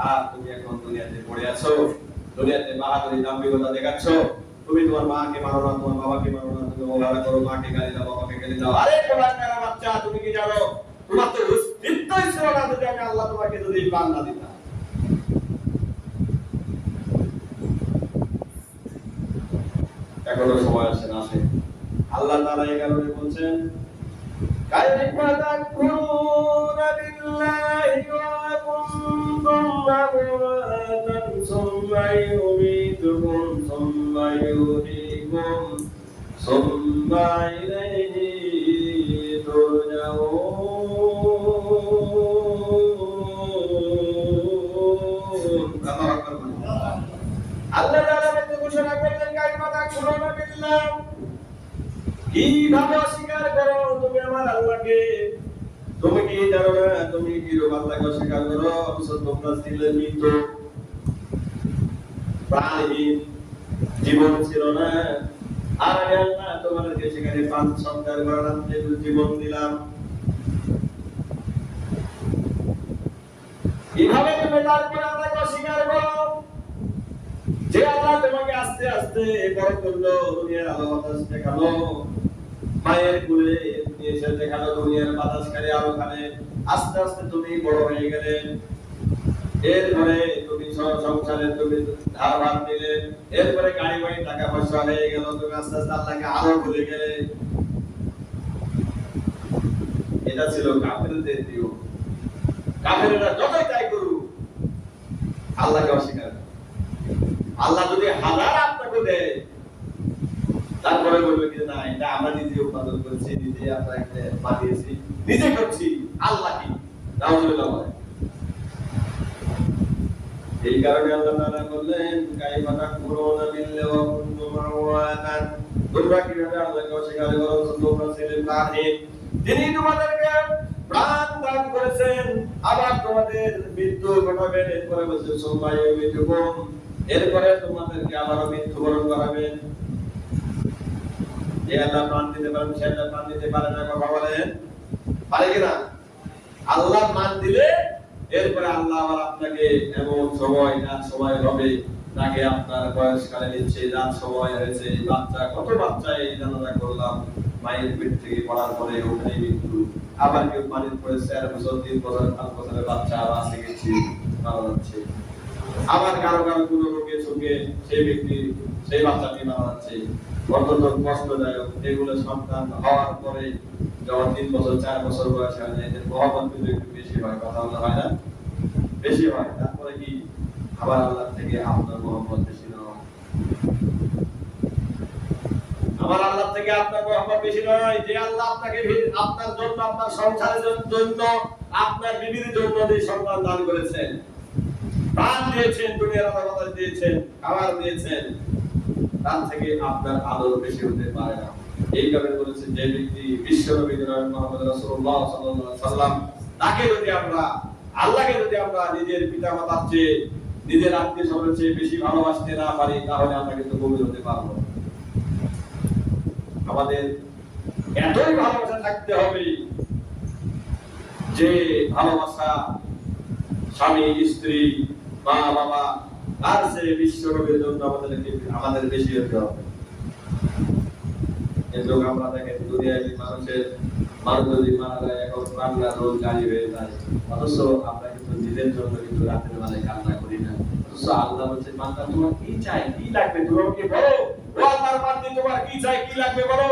আর তুমি এখন দুনিয়াতে পড়ে আছো, দুনিয়াতে বাহাদুরি দাম্ভিকতা দেখাচ্ছ। তুমি তোমার মাকে মারো না, তোমার বাবাকে মারো না, তুমি ওভাবে করো, মাকে গালি দাও, বাবাকে গালি দাও। আরে কোরআনের বাচ্চা, তুমি কি জানো তোমার তো অস্তিত্বই ছিল না যদি আমি আল্লাহ তোমাকে যদি প্রাণ না দিতাম। এখনো সময় আসে না, আসে। আল্লাহ তাআলা এই কারণে বলছেন কাইফা তাকফুরুনা বিল্লাহি ওয়া কুনতুম আমওয়াতান সুম্মা ইউমীতুকুম সুম্মা ইউহয়িকুম সুম্মা ইলাইহি তুরজাউন। আল্লাহ তাআলা ঘোষণা করলেন কাইফা তাকফুরুনা বিল্লাহ, কিভাবে অস্বীকার করো তুমি আমার আল্লাহকে? তুমি কি জানো না তুমি কি আল্লাহকে অস্বীকার করো? অথচ তোমরা ছিলে মৃত, প্রাণহীন, জীবন ছিল না। আর আমি আল্লাহ তোমাদেরকে সেখানে প্রাণ সঞ্চার করার জীবন দিলাম। কিভাবে তুমি তারপরে আল্লাহকে অস্বীকার করো? যে আল্লাহ তোমাকে আস্তে আস্তে বড় করলো, দুনিয়ার আলো বাতাস দেখালো, মায়ের কোলে এসে দেখালো দুনিয়ার বাতাস খালি আলো খালে, আস্তে আস্তে তুমি বড় হয়ে গেলে, এরপরে তুমি সংসারে তুমি ধার ভাত দিলে, এরপরে গাড়ি বাড়ি টাকা পয়সা হয়ে গেল, তুমি আস্তে আস্তে আল্লাহকে আরো ভুলে গেলে। এটা ছিল কাফেরদের নিয়ম। কাফেররা যতই তাই করুক আল্লাহকে অস্বীকার করে। আল্লাহ যদি হাজার আপনাকে দেয় তারপরে বলবে কি না এটা আমরা নিজে উৎপাদন করছি, নিজে আমরা একটা বানিয়েছি, নিজে করছি, আল্লাহ কি নাউজুবিল্লাহ বলে। এই কারণে আল্লাহ তাআলা বললেন কাইফা তাকফুরুনা বিল্লাহি ওয়া কুনতুম আমওয়াতান, তোমরা কিভাবে আল্লাহকে অস্বীকার করো, তোমরা ছিলে প্রাণহীন। তিনি তোমাদেরকে প্রাণ দান করেছেন, আবার তোমাদের মৃত্যু ঘটাবেন। এরপরে বলছে সুম্মা ইউমীতুকুম, এরপরে তোমাদেরকে আবারও মৃত্যুবরণ করাবেন। যে আল্লাহ প্রাণ দিতে পারেন সে আল্লাহ প্রাণ দিতে পারে না, কথা বলেন পারে কিনা? আল্লাহ প্রাণ দিলে এরপরে আল্লাহ আবার আপনাকে এমন সময় যার সময় হবে, তাকে আপনার বয়সকালে নিচ্ছে, যার সময় হয়েছে। বাচ্চা, কত বাচ্চা এই জানাজা করলাম মায়ের পেট থেকে পড়ার পরে ওখানে মৃত্যু। আবার কেউ পানির পরে 4 বছর 3 বছর 5 বছরের বাচ্চা আবার শিখেছি মারা যাচ্ছে। আবার কারো কারো কোনো রোগে চোখে সেই ব্যক্তি সেই বাচ্চাটি মারা যাচ্ছে। অত্যন্ত কষ্টদায়ক। এগুলো সন্তান হওয়ার পরে যখন 3 বছর 4 বছর বয়স হয় যায়, এদের মহব্বত কিন্তু একটু বেশি হয়, কথা বলা হয় না, বেশি হয়। তারপরে কি আবার আল্লাহ থেকে আপনার মহব্বত বেশি নয়, আমার আল্লাহ থেকে আপনার মহব্বত বেশি নয়। যে আল্লাহ আপনাকে আপনার জন্য, আপনার সংসারের জন্য, আপনার বিবির জন্য যে সন্তান দান করেছেন, প্রাণ দিয়েছেন, দুনিয়ার আলো বাতাস দিয়েছেন, খাবার দিয়েছেন, তার থেকে আপনার আদর বেশি হতে পারে না। এই কারণে বলেছেন যে ব্যক্তি বিশ্বনবী জনাব মুহাম্মদ রাসূলুল্লাহ সাল্লাল্লাহু আলাইহি ওয়াসাল্লাম, তাকে যদি আমরা, আল্লাহকে যদি আমরা নিজের পিতামাতার চেয়ে, নিজের আত্মীয়-স্বজনের চেয়ে বেশি ভালোবাসতে না পারি, তাহলে আমরা কিন্তু মুমিন হতে পারবো না। আমাদের এতই ভালোবাসা থাকতে হবে যে ভালোবাসা স্বামী স্ত্রী মা বাবা আর সে বিশ্বরোগের জন্য আমাদের বেশি হতে হবে। কিন্তু আমরা দেখেন দুনিয়ায় মানুষ যদি মারা যায়, এখন বাংলা রোগ গাড়ি হয়ে যায়, অথচ আমরা কিন্তু নিজের জন্য কিন্তু রাতের বেলায় কান্না করি না। অথচ আল্লাহ বলছে বান্দা তোমার কি চাই, কি লাগবে তুমি আমাকে বলো। ও আল্লাহর বান্দা তোমার কি চাই, কি লাগবে বলো।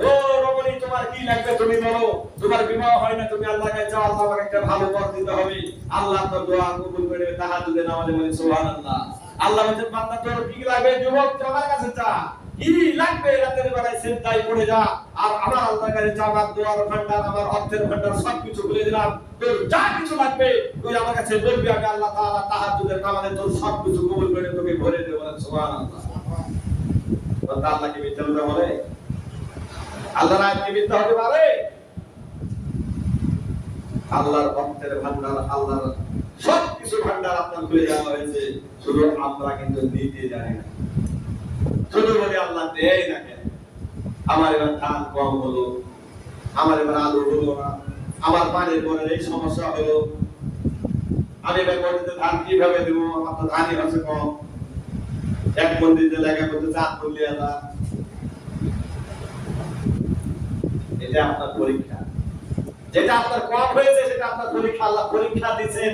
ও রমণী তোমার কি লাগবে তুমি বলো। তোমার বিবাহ হয় না, তুমি আল্লাহকে চাও আল্লাহ আমাকে একটা ভালো পথ দিতে হবে। আল্লাহ আপনার দোয়া কবুল করে তাহাজ্জুদে নামাজে বলে সুবহানাল্লাহ। আল্লাহ বলেন বান্দা তোর কি লাগবে, যুবক আমার কাছে চা, কি লাগবে রাতের বেলায় চিন্তায় পড়ে যা। আর আমার আল্লাহর কাছে চা, আমার দোয়ার ভান্ডার, আমার অর্থের ভান্ডার সবকিছু খুলে দিলাম। তোর যা কিছু লাগবে তুই আমার কাছে বলবি, আমি আল্লাহ তাআলা তাহাজ্জুদের নামাজে তোর সবকিছু কবুল করে তোকে ভরে দেব। বলেন সুবহানাল্লাহ। বান্দা আল্লাহকে মিথ্যা কথা বলে? আল্লাহর আয়াতকে মিথ্যা হতে পারে? আল্লাহর অর্থের ভান্ডার, আল্লাহর সবকিছু ভান্ডার আপনার খুলে দেওয়া হয়েছে, শুধু আমরা কিন্তু নিতে জানি না। শুধু বলে আল্লাহ দেয় না কেন। আমার এবার ধান কম হলো, আমার এবার আলু হলো না, আমার পানির পরে এই সমস্যা হলো, আমি মন্দিরে ধান কিভাবে দিব, আমার তো ধানই আছে কম। এক মন্দিরে লেখা করতে চাঁদ বলিয়া দা, এটা আপনার পরীক্ষা। যেটা আপনার কম হয়েছে সেটা আপনার পরীক্ষা। আল্লাহ পরীক্ষা দিয়েছেন,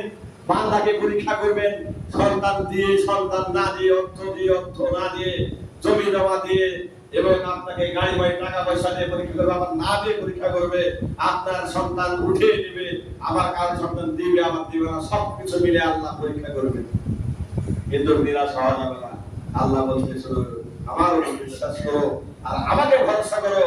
বান্দাকে পরীক্ষা করবেন। সন্তান দিয়ে, সন্তান না দিয়ে, অর্থ দিয়ে, অর্থ না দিয়ে, জমি জমা দিয়ে, এবং আপনাকে গাড়ি বাড়ি টাকা পয়সা দিয়ে পরীক্ষা করবে, আবার না দিয়ে পরীক্ষা করবে। আপনার সন্তান উঠিয়ে দিবে, আবার কারো সন্তান দিবে, আবার দিবে না, সবকিছু মিলে আল্লাহ পরীক্ষা করবে। কিন্তু নিরাশ হওয়া যাবে না। আল্লাহ বলছে শুধু আমার উপর বিশ্বাস করো আর আমাকে ভরসা করো।